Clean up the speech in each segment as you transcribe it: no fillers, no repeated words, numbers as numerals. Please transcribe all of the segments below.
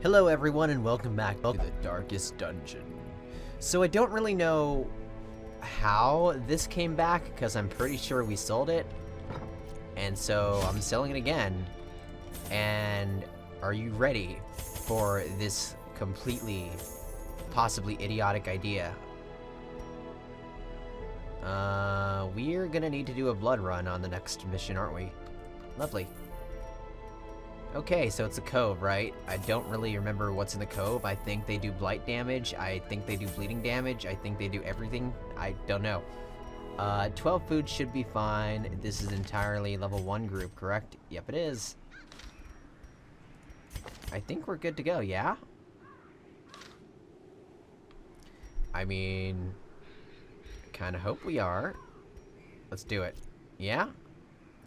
Hello everyone and welcome back to the Darkest Dungeon. So I don't really know how this came back because I'm pretty sure we sold it. And so I'm selling it again. And are you ready for this completely, possibly idiotic idea? We're gonna need to do a blood run on the next mission, aren't we? Lovely. Okay, so it's a cove, right? I don't really remember what's in the cove. I think they do blight damage. I think they do bleeding damage. I think they do everything. I don't know. 12 food should be fine. This is entirely level 1 group, correct? Yep, it is. I think we're good to go, yeah? I mean, kind of hope we are. Let's do it. Yeah?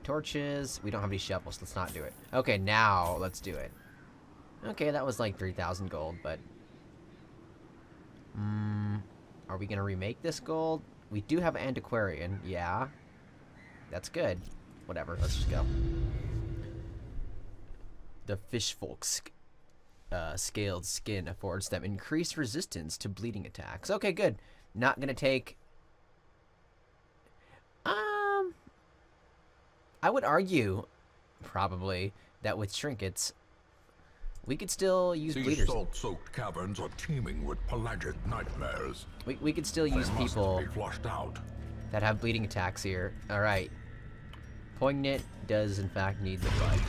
Torches. We don't have any shovels. Let's not do it. Okay, now let's do it. Okay, that was like 3,000 gold, but... are we gonna remake this gold? We do have antiquarian, yeah. That's good. Whatever, let's just go. The fishfolk's scaled skin affords them increased resistance to bleeding attacks. Okay, good. Not gonna take... I would argue, probably, that with trinkets, we could still use These bleeders. salt-soaked caverns are teeming with pelagic nightmares. We could still use They must people be flushed out. that have bleeding attacks here. Alright. Poignant does, in fact, need the blood.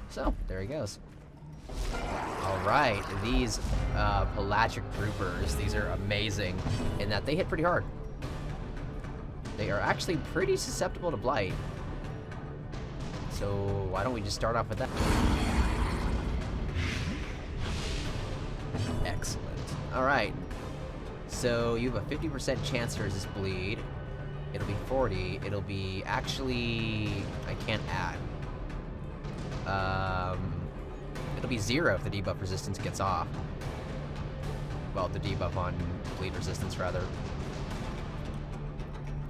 So, there he goes. Alright, these pelagic troopers, these are amazing in that they hit pretty hard. They are actually pretty susceptible to blight. So why don't we just start off with that? Excellent. Alright. So you have a 50% chance to resist bleed. It'll be 40. It'll be actually... I can't add. It'll be 0 if the debuff resistance gets off. Well, the debuff on bleed resistance, rather.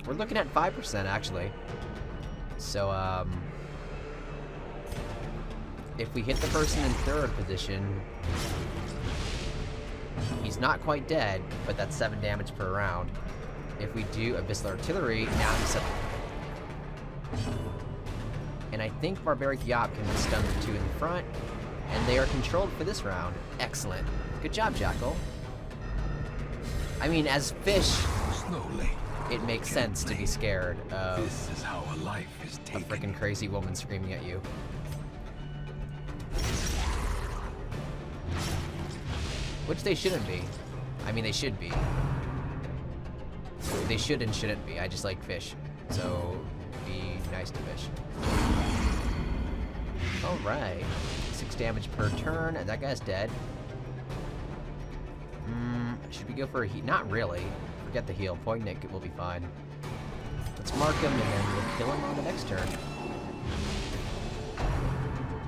We're looking at 5%, actually. So, if we hit the person in 3rd position, he's not quite dead, but that's 7 damage per round. If we do Abyssal Artillery, now he's 7. And I think Barbaric Yop can stun the 2 in the front, and they are controlled for this round. Excellent. Good job, Jackal. I mean, as fish, Slowly. it makes sense to be scared of This is how a life is a taken. freaking crazy woman screaming at you. Which they shouldn't be. I mean, they should be. They should and shouldn't be. I just like fish. So, be nice to fish. Alright. 6 damage per turn. That guy's dead. Should we go for a heal? Not really. Forget the heal. Poignant will be fine. Let's mark him and then we'll kill him on the next turn.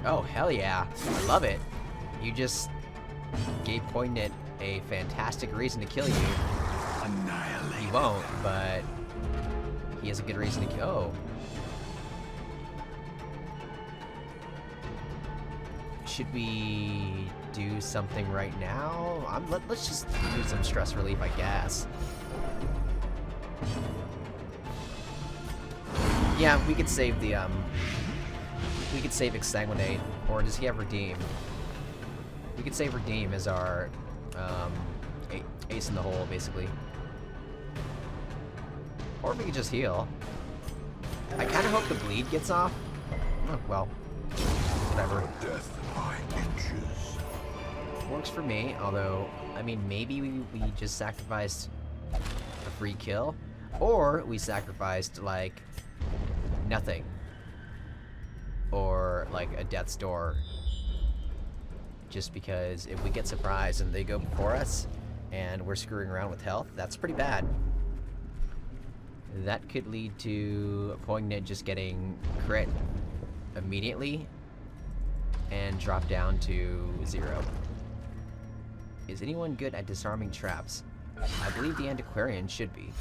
Oh, hell yeah. I love it. You just gave Poignant a fantastic reason to kill you. Annihilate. He won't, but he has a good reason to kill. Oh. Should we do something right now? Let's just do some stress relief, I guess. Yeah, we could save the, we could save Exsanguinate, or does he have Redeem? We could save Redeem as our, ace in the hole, basically. Or we could just heal. I kind of hope the bleed gets off. Oh, well, whatever. Death by inches. Works for me, although, I mean, maybe we just sacrificed a free kill. Or we sacrificed, like, nothing. Or, like, a death's door. Just because if we get surprised and they go before us, and we're screwing around with health, that's pretty bad. That could lead to Poignant just getting crit immediately and drop down to 0. Is anyone good at disarming traps? I believe the Antiquarian should be.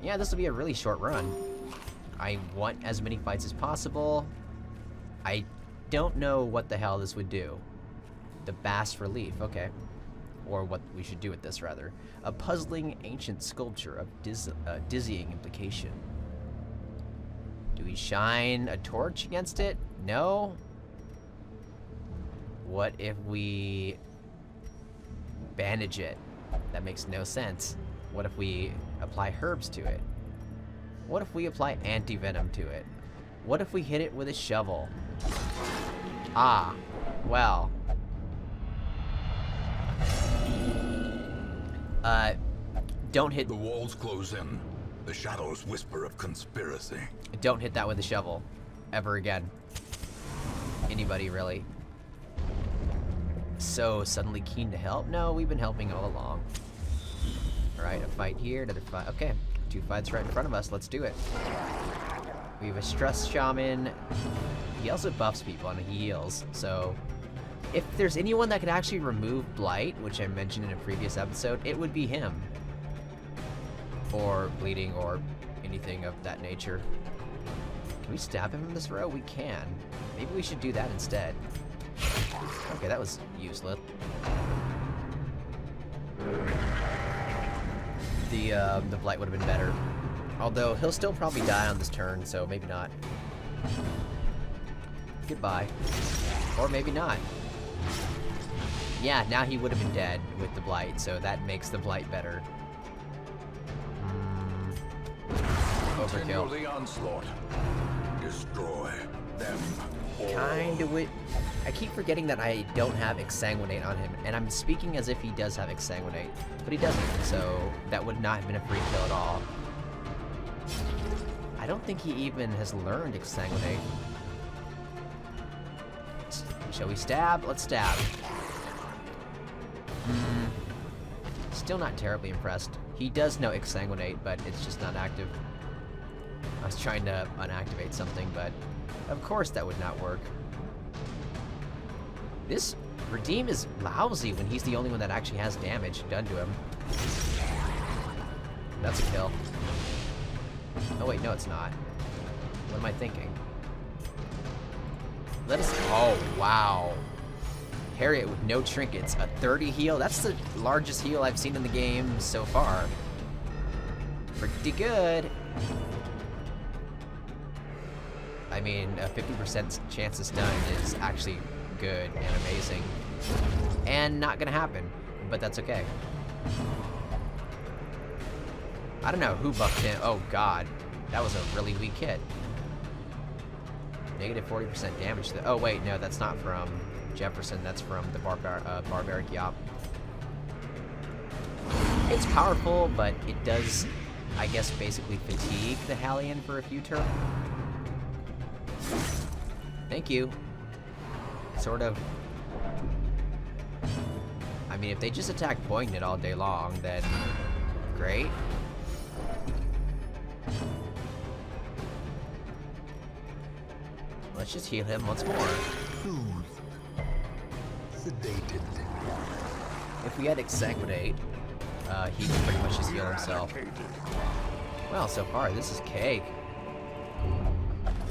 Yeah, this will be a really short run. I want as many fights as possible. I don't know what the hell this would do. The bas relief, okay. Or what we should do with this, rather. A puzzling ancient sculpture of dizzying implication. Do we shine a torch against it? No? What if we bandage it? That makes no sense. What if we apply herbs to it? What if we apply anti-venom to it? What if we hit it with a shovel? Ah, well. Don't hit... The walls close in. The shadows whisper of conspiracy. Don't hit that with a shovel. Ever again. Anybody, really. So, suddenly keen to help? No, we've been helping all along. Alright, a fight here, another fight. Okay, 2 fights right in front of us. Let's do it. We have a stress shaman. He also buffs people and he heals. So, if there's anyone that could actually remove blight, which I mentioned in a previous episode, it would be him. Or bleeding or anything of that nature. Can we stab him in this row? We can. Maybe we should do that instead. Okay, that was useless. The blight would have been better. Although, he'll still probably die on this turn, so maybe not. Goodbye. Or maybe not. Yeah, now he would have been dead with the blight, so that makes the blight better. Overkill. The onslaught. Destroy them all. Kinda with... I keep forgetting that I don't have Exsanguinate on him, and I'm speaking as if he does have Exsanguinate, but he doesn't, so that would not have been a free kill at all. I don't think he even has learned Exsanguinate. Shall we stab? Let's stab. Still not terribly impressed. He does know Exsanguinate, but it's just not active. I was trying to unactivate something, but of course that would not work. This Redeem is lousy when he's the only one that actually has damage done to him. That's a kill. Oh wait, no it's not. What am I thinking? Let us... Oh, wow. Harriet with no trinkets. A 30 heal. That's the largest heal I've seen in the game so far. Pretty good. I mean, a 50% chance to stun is actually good and amazing. And not gonna happen, but that's okay. I don't know who buffed him. Oh god, that was a really weak hit. Negative 40% damage to the... Oh wait, no, that's not from Jefferson, that's from the Barbaric Yop. It's powerful, but it does, I guess, basically fatigue the Hallion for a few turns. Thank you. Sort of. I mean, if they just attack Poignant all day long, then great. Let's just heal him once more. Sedated. If we had Exsanguinate, he could pretty much just heal himself. Well, so far, this is cake.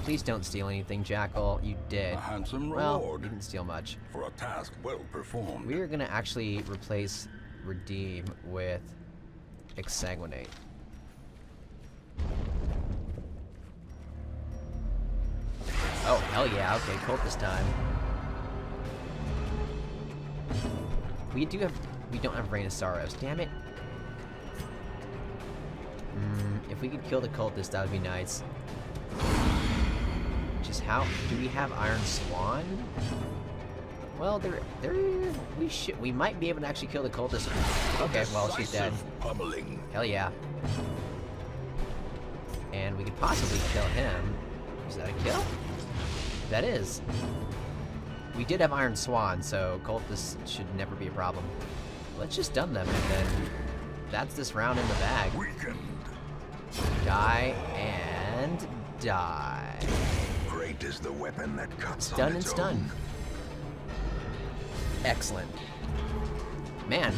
Please don't steal anything, Jackal. You did. A handsome Well, reward you didn't steal much. for a task well performed. We're gonna actually replace Redeem with Exsanguinate. Oh, hell yeah. Okay, Colt this time. We don't have Rain of Sorrows. Damn it. If we could kill the cultist, that would be nice. Just how do we have Iron Swan? Well, we might be able to actually kill the cultist. Okay, well she's dead. Pummeling. Hell yeah. And we could possibly kill him. Is that a kill? That is. We did have Iron Swan, so cultists should never be a problem. Let's just stun them, and then that's this round in the bag. Weakened. Die and die. Great is the weapon that cuts Stun on and its stun. own. Excellent. Man.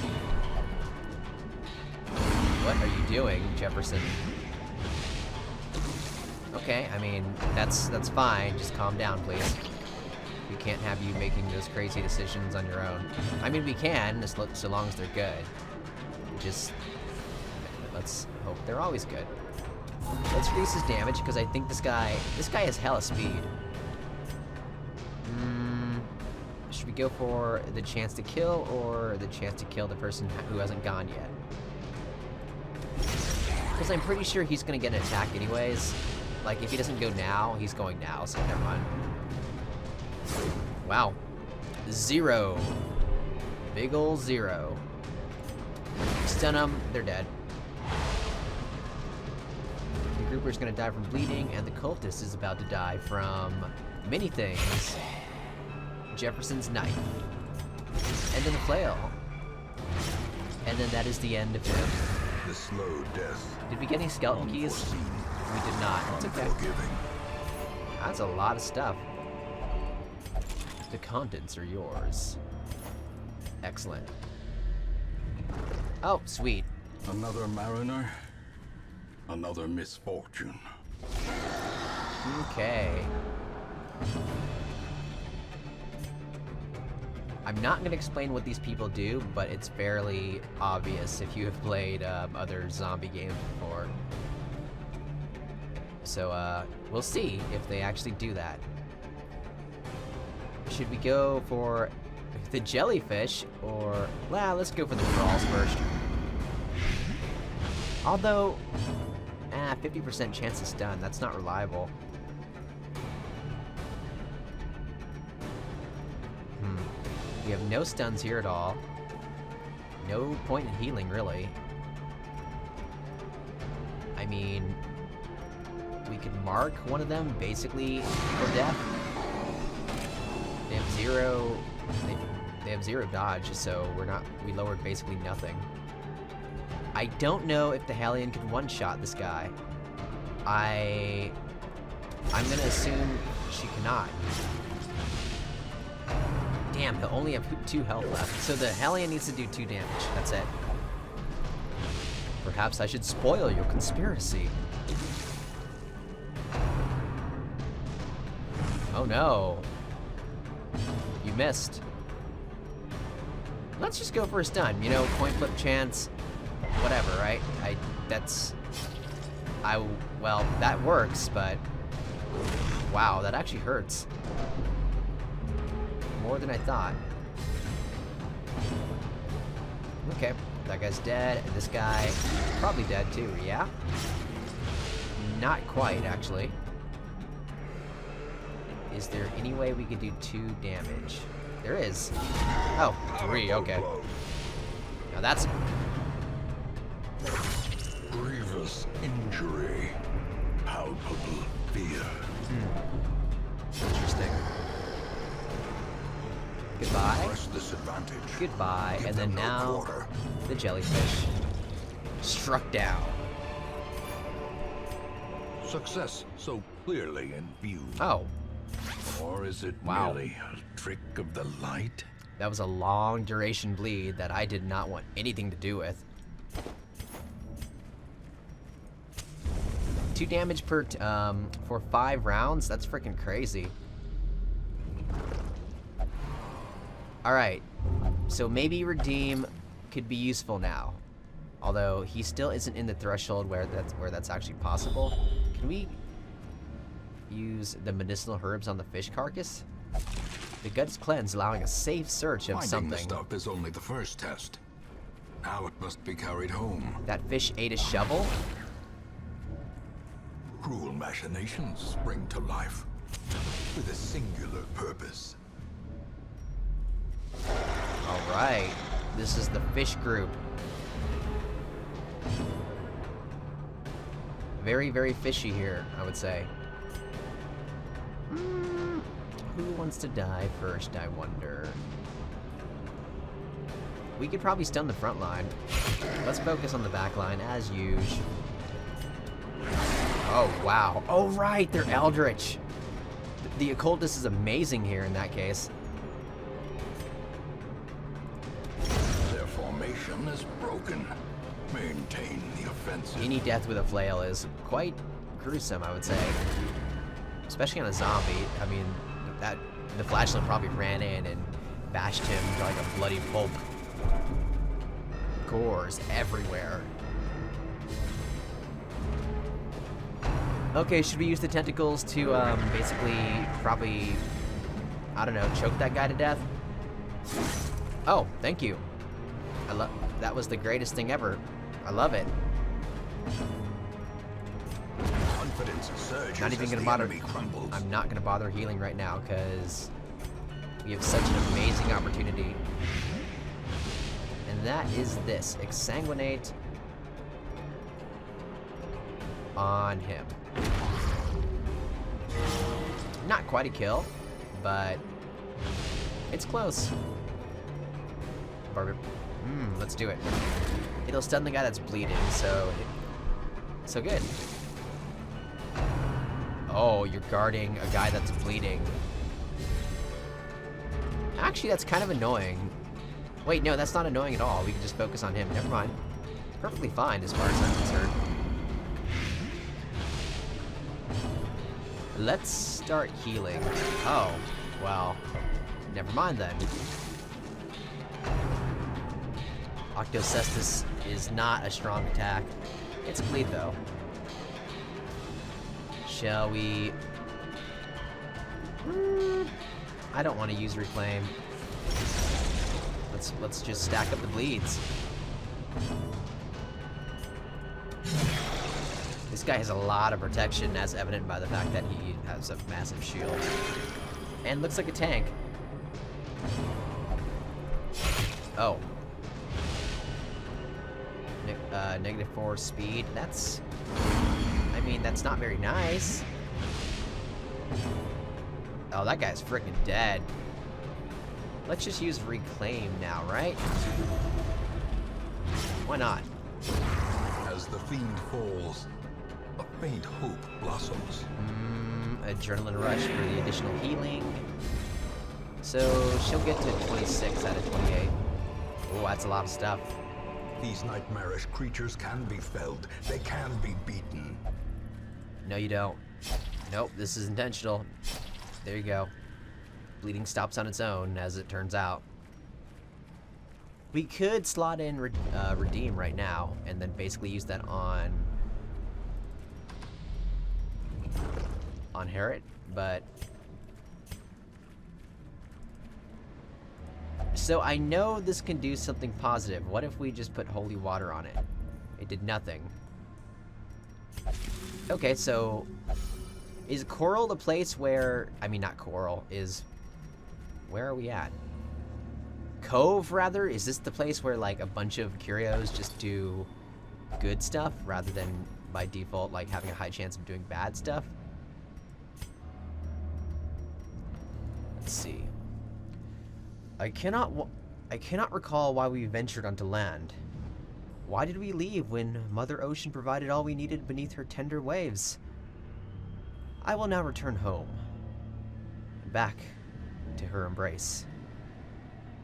What are you doing, Jefferson? Okay, I mean, that's fine. Just calm down, please. We can't have you making those crazy decisions on your own. I mean, we can, so long as they're good. Just, let's hope they're always good. Let's reduce his damage, because I think this guy has hella speed. Should we go for the chance to kill, or the chance to kill the person who hasn't gone yet? Because I'm pretty sure he's gonna get an attack anyways. Like, if he doesn't go now, he's going now, so never mind. Wow. 0. Big ol' 0. Stun them, they're dead. The grouper's gonna die from bleeding, and the cultist is about to die from many things. Jefferson's knife. And then a flail. And then that is the end of him. The slow death. Did we get any skeleton keys? We did not. It's okay. That's a lot of stuff. The contents are yours. Excellent. Oh, sweet. Another mariner. Another misfortune. Okay. I'm not going to explain what these people do, but it's fairly obvious if you have played other zombie games before. So, we'll see if they actually do that. Should we go for the jellyfish, or... Well, let's go for the crawls first. Although, 50% chance to stun, that's not reliable. We have no stuns here at all. No point in healing, really. I mean, we could mark one of them basically for death. They have zero. They have 0 dodge, so we lowered basically nothing. I don't know if the Hellion can one-shot this guy. I'm gonna assume she cannot. Damn, he'll only have 2 health left. So the Hellion needs to do 2 damage. That's it. Perhaps I should spoil your conspiracy. Oh no. You missed. Let's just go for a stun. You know, coin flip chance. Whatever, right? Well, that works, but... Wow, that actually hurts. More than I thought. Okay, that guy's dead, and this guy is probably dead too, yeah? Not quite, actually. Is there any way we could do 2 damage? There is. Oh, 3, okay. Now that's... Grievous injury. Palpable fear. Interesting. Goodbye. Press this advantage. Goodbye. Give And then them no now, quarter. the jellyfish. Struck down. Success so clearly in view. Oh, Or is it Wow. merely a trick of the light? that was a long duration bleed that I did not want anything to do with. 2 damage per, for 5 rounds? That's freaking crazy. Alright, so maybe Redeem could be useful now. Although, he still isn't in the threshold where that's actually possible. Can we use the medicinal herbs on the fish carcass? The gut's cleanse, allowing a safe search of Finding something. the stuff is only the first test. Now it must be carried home. That fish ate a shovel? Cruel machinations spring to life with a singular purpose. Alright, this is the fish group. Very, very fishy here, I would say. Who wants to die first, I wonder? We could probably stun the front line. Let's focus on the back line, as usual. Oh, wow. Oh, right, they're Eldritch. The occultist is amazing here in that case. Their formation is broken. Maintain the offensive. Any death with a flail is quite gruesome, I would say. Especially on a zombie. I mean, the flashlight probably ran in and bashed him to like a bloody pulp. Gores everywhere. Okay, should we use the tentacles to basically probably, I don't know, choke that guy to death? Oh, thank you. That was the greatest thing ever. I love it. Confidence surges Not even as gonna the bother. enemy crumbles. I'm not gonna bother healing right now because we have such an amazing opportunity. And that is this. Exsanguinate on him. Not quite a kill, but it's close. Let's do it. It'll stun the guy that's bleeding, so good. Oh, you're guarding a guy that's bleeding. Actually, that's kind of annoying. Wait, no, that's not annoying at all. We can just focus on him. Never mind. It's perfectly fine as far as I'm concerned. Let's start healing. Oh, well, never mind then. Octocestus is not a strong attack. It's a bleed though. Shall we? I don't want to use reclaim. Let's just stack up the bleeds. This guy has a lot of protection, as evident by the fact that he has a massive shield and looks like a tank. Oh. -4 speed. That's... I mean, that's not very nice. Oh, that guy's freaking dead. Let's just use reclaim now, right? Why not? As the fiend falls, a faint hope blossoms. Adrenaline rush for the additional healing. So she'll get to 26 out of 28. Oh, that's a lot of stuff. These nightmarish creatures can be felled. They can be beaten. No, you don't. Nope, this is intentional. There you go. Bleeding stops on its own, as it turns out. We could slot in Redeem right now, and then basically use that on Herod, but... So I know this can do something positive. What if we just put holy water on it? It did nothing. Okay, so... Is Coral the place where... I mean, not Coral, is... Where are we at? Cove, rather? Is this the place where, like, a bunch of curios just do good stuff, rather than, by default, like, having a high chance of doing bad stuff? Let's see. I cannot recall why we ventured onto land. Why did we leave when Mother Ocean provided all we needed beneath her tender waves? I will now return home. Back to her embrace.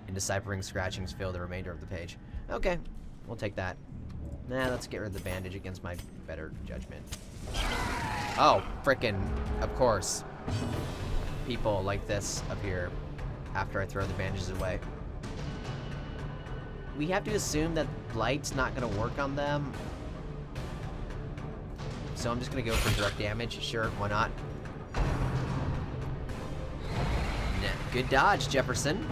Indeciphering scratchings fill the remainder of the page. Okay, we'll take that. Nah, let's get rid of the bandage against my better judgment. Oh, frickin', of course. People like this up here after I throw the bandages away. We have to assume that Blight's not gonna work on them. So I'm just gonna go for direct damage. Sure, why not? Good dodge, Jefferson.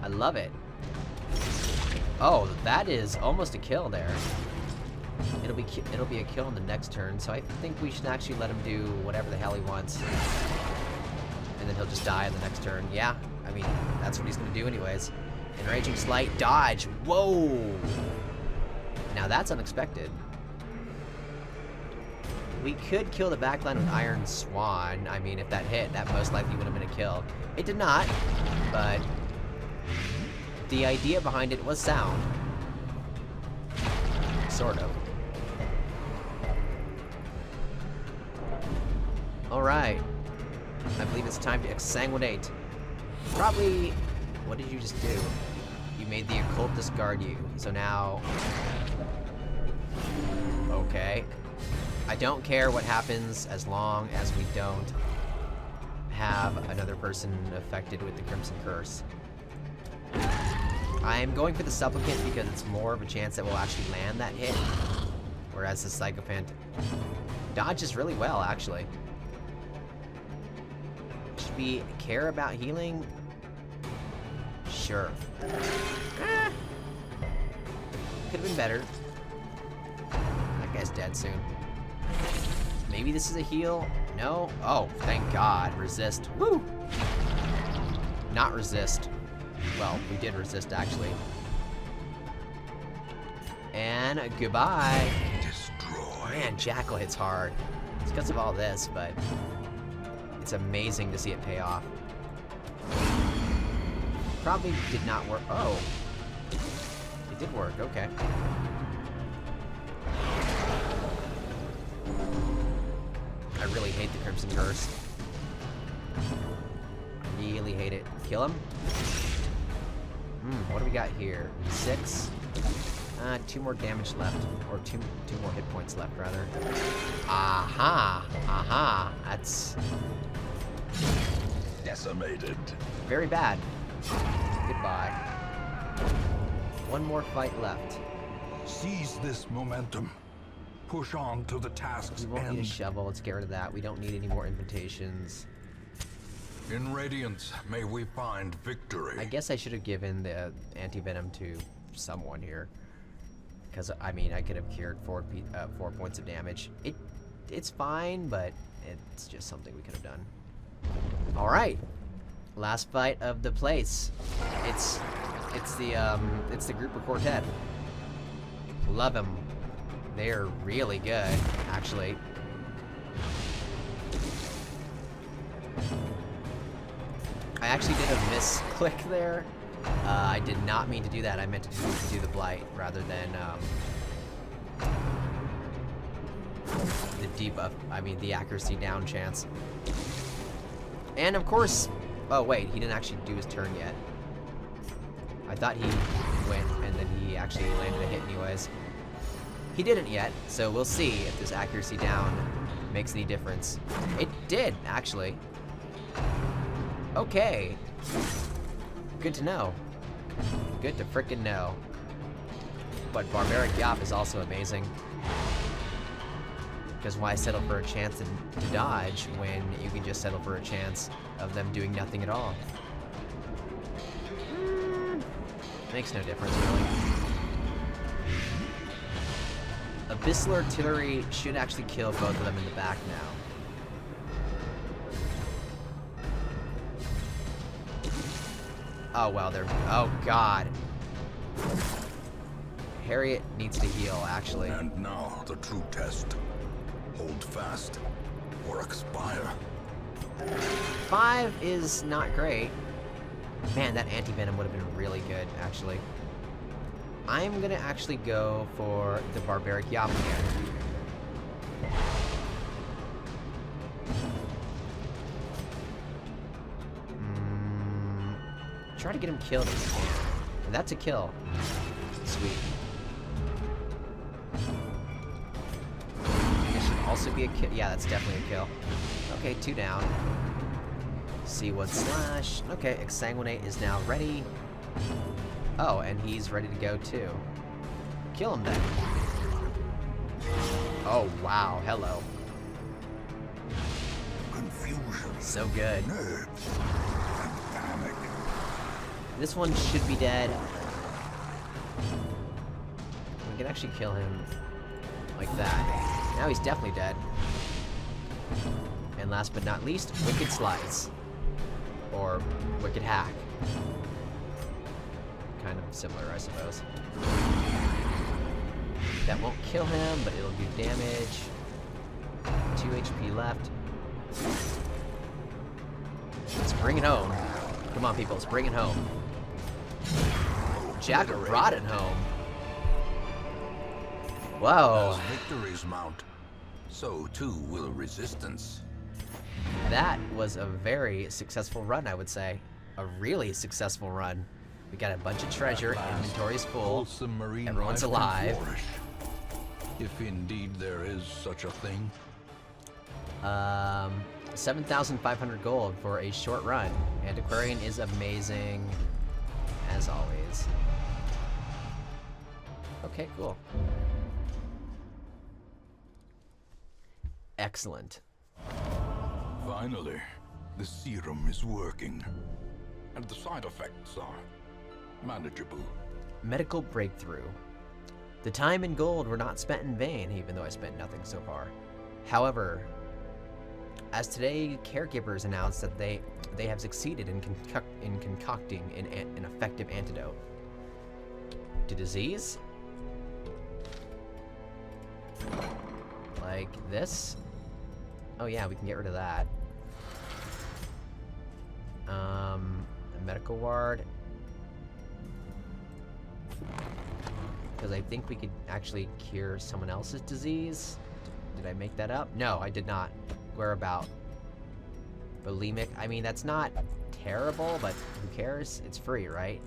I love it. Oh, that is almost a kill there. It'll be a kill on the next turn, so I think we should actually let him do whatever the hell he wants. And then he'll just die on the next turn. Yeah, I mean, that's what he's gonna do anyways. Enraging Slight, dodge. Whoa! Now that's unexpected. We could kill the backline with Iron Swan. I mean, if that hit, that most likely would have been a kill. It did not, but the idea behind it was sound. Sort of. Alright. I believe it's time to exsanguinate. Probably... What did you just do? You made the occultist guard you. So now... Okay. I don't care what happens as long as we don't have another person affected with the Crimson Curse. I'm going for the Supplicant because it's more of a chance that we'll actually land that hit, whereas the Sycophant dodges really well, actually. Should we care about healing? Sure. Could've been better. That guy's dead soon. Maybe this is a heal? No? Oh, thank God. Resist. Woo! Not resist. Well, we did resist, actually. And goodbye. Destroy. Man, Jackal hits hard. It's because of all this, but it's amazing to see it pay off. Probably did not work. Oh. It did work, okay. I really hate the Crimson Curse. Really hate it. Kill him? What do we got here? 6. 2 more damage left. Or two more hit points left, rather. Aha! Aha! That's Decimated. very bad. Goodbye. One more fight left. Seize this momentum. Push on to the task's We won't need a end. shovel. Let's get rid of that. We don't need any more invitations. In Radiance, may we find victory. I guess I should have given the anti-venom to someone here. Because, I mean, I could have cured 4 points of damage. It's fine, but it's just something we could have done. Alright. Last fight of the place. It's the grouper quartet. Love them. They're really good, actually. I actually did a misclick there. I did not mean to do that. I meant to do the blight rather than the debuff. I mean, the accuracy down chance. And of course, oh wait, he didn't actually do his turn yet. I thought he went and then he actually landed a hit anyways. He didn't yet, so we'll see if this accuracy down makes any difference. It did, actually. Okay. Good to know. Good to frickin' know. But Barbaric Yop is also amazing. Because why settle for a chance to dodge when you can just settle for a chance of them doing nothing at all? Makes no difference, really. Abyssal Artillery should actually kill both of them in the back now. Oh, well, they're... Oh, God. Harriet needs to heal, actually. And now the true test. Hold fast or expire. 5 is not great. Man, that anti-venom would have been really good, actually. I'm gonna actually go for the Barbaric Yop again. Try to get him killed if you can. And that's a kill. Sweet. This should also be a kill. Yeah, that's definitely a kill. Okay, 2 down. C1 slash. Okay, Exsanguinate is now ready. Oh, and he's ready to go too. Kill him then. Oh, wow. Hello. Confusion. So good. Nerves. And panic. This one should be dead. We can actually kill him like that. Now he's definitely dead. And last but not least, Wicked Slice. Or Wicked Hack. Kind of similar, I suppose. That won't kill him, but it'll do damage. 2 HP left. Let's bring it home. Come on, people, let's bring it home. Jack brought it home. Whoa. As victories mount, so too will resistance. That was a very successful run, I would say. A really successful run. We got a bunch of treasure, inventory's full, Wholesome marine everyone's life can alive. flourish, if indeed there is such a thing. 7,500 gold for a short run. Antiquarian is amazing, as always. Okay, cool. Excellent. Finally, the serum is working. And the side effects are manageable. Medical breakthrough. The time and gold were not spent in vain, even though I spent nothing so far. However, as today, caregivers announced that they have succeeded in concocting an effective antidote to disease. Like this. Oh yeah, we can get rid of that. A medical ward. Because I think we could actually cure someone else's disease. Did I make that up? No, I did not. Whereabout? Bulimic. I mean, that's not terrible, but who cares? It's free, right?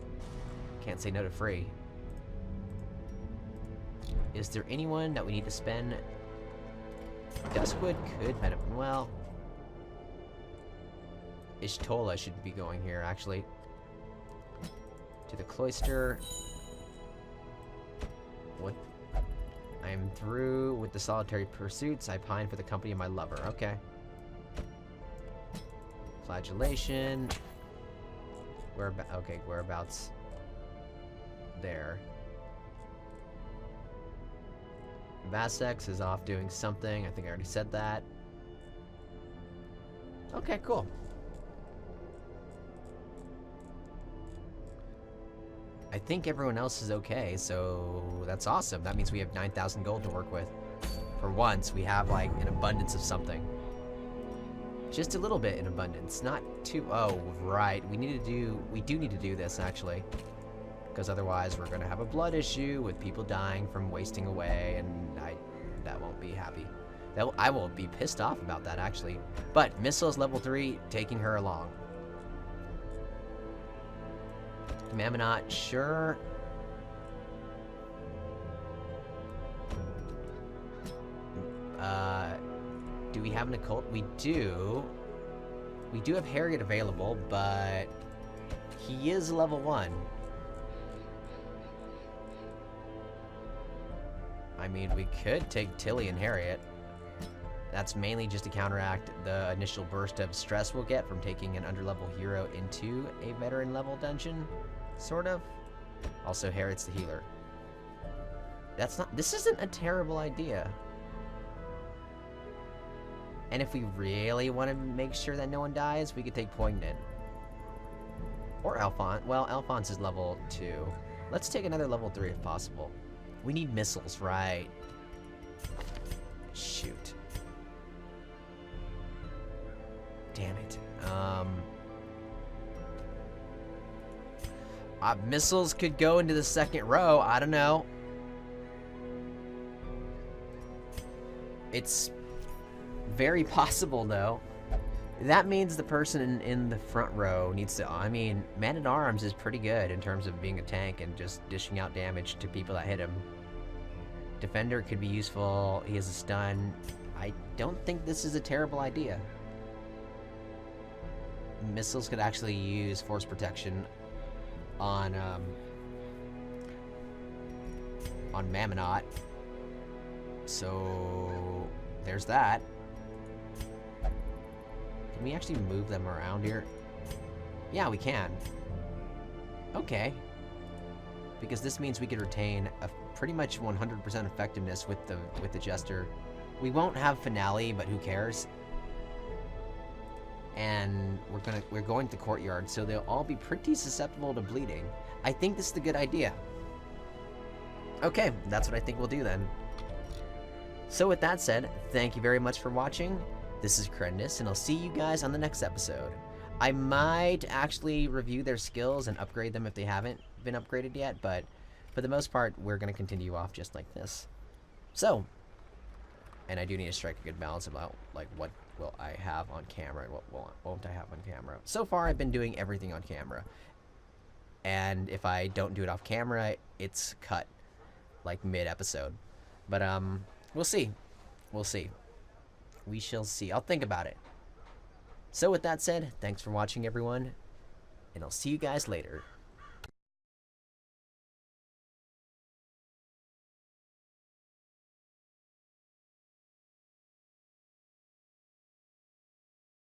Can't say no to free. Is there anyone that we need to spend? Duskwood could benefit. Well, Ishtola should be going here, actually. To the cloister. What? I am through with the solitary pursuits. I pine for the company of my lover. Okay. Flagellation. Okay, whereabouts? There. Vasex is off doing something. I think I already said that. Okay, cool. I think everyone else is okay, so that's awesome. That means we have 9,000 gold to work with. For once, we have like an abundance of something. Just a little bit in abundance, not too. Oh, right. We do need to do this actually, because otherwise we're gonna have a blood issue with people dying from wasting away, and that won't be happy. I will be pissed off about that actually. But missiles level 3, taking her along. Mammonot, sure. Do we have an occult? We do. We do have Harriet available, but he is level 1. I mean, we could take Tilly and Harriet. That's mainly just to counteract the initial burst of stress we'll get from taking an underlevel hero into a veteran level dungeon. Sort of. Also, Harriet's the healer. This isn't a terrible idea. And if we really want to make sure that no one dies, we could take Poignant. Or Alphonse. Well, Alphonse is level 2. Let's take another level 3 if possible. We need missiles, right? Shoot. Damn it. Missiles could go into the second row. I don't know. It's very possible, though. That means the person in the front row needs to... I mean, Man-at-Arms is pretty good in terms of being a tank and just dishing out damage to people that hit him. Defender could be useful. He has a stun. I don't think this is a terrible idea. Missiles could actually use force protection on Mammonot. So there's that. Can we actually move them around here? Yeah, we can. Okay. Because this means we could retain a pretty much 100% effectiveness with the Jester. We won't have Finale, but who cares? And we're going to the courtyard, so they'll all be pretty susceptible to bleeding. I think this is a good idea. Okay, that's what I think we'll do then. So with that said, thank you very much for watching. This is Krendis, and I'll see you guys on the next episode. I might actually review their skills and upgrade them if they haven't been upgraded yet, but for the most part, we're going to continue off just like this. So, and I do need to strike a good balance about like what will I have on camera and what won't I have on camera. So far, I've been doing everything on camera. And if I don't do it off camera, it's cut like mid-episode. But we'll see. We'll see. We shall see. I'll think about it. So with that said, thanks for watching everyone, and I'll see you guys later.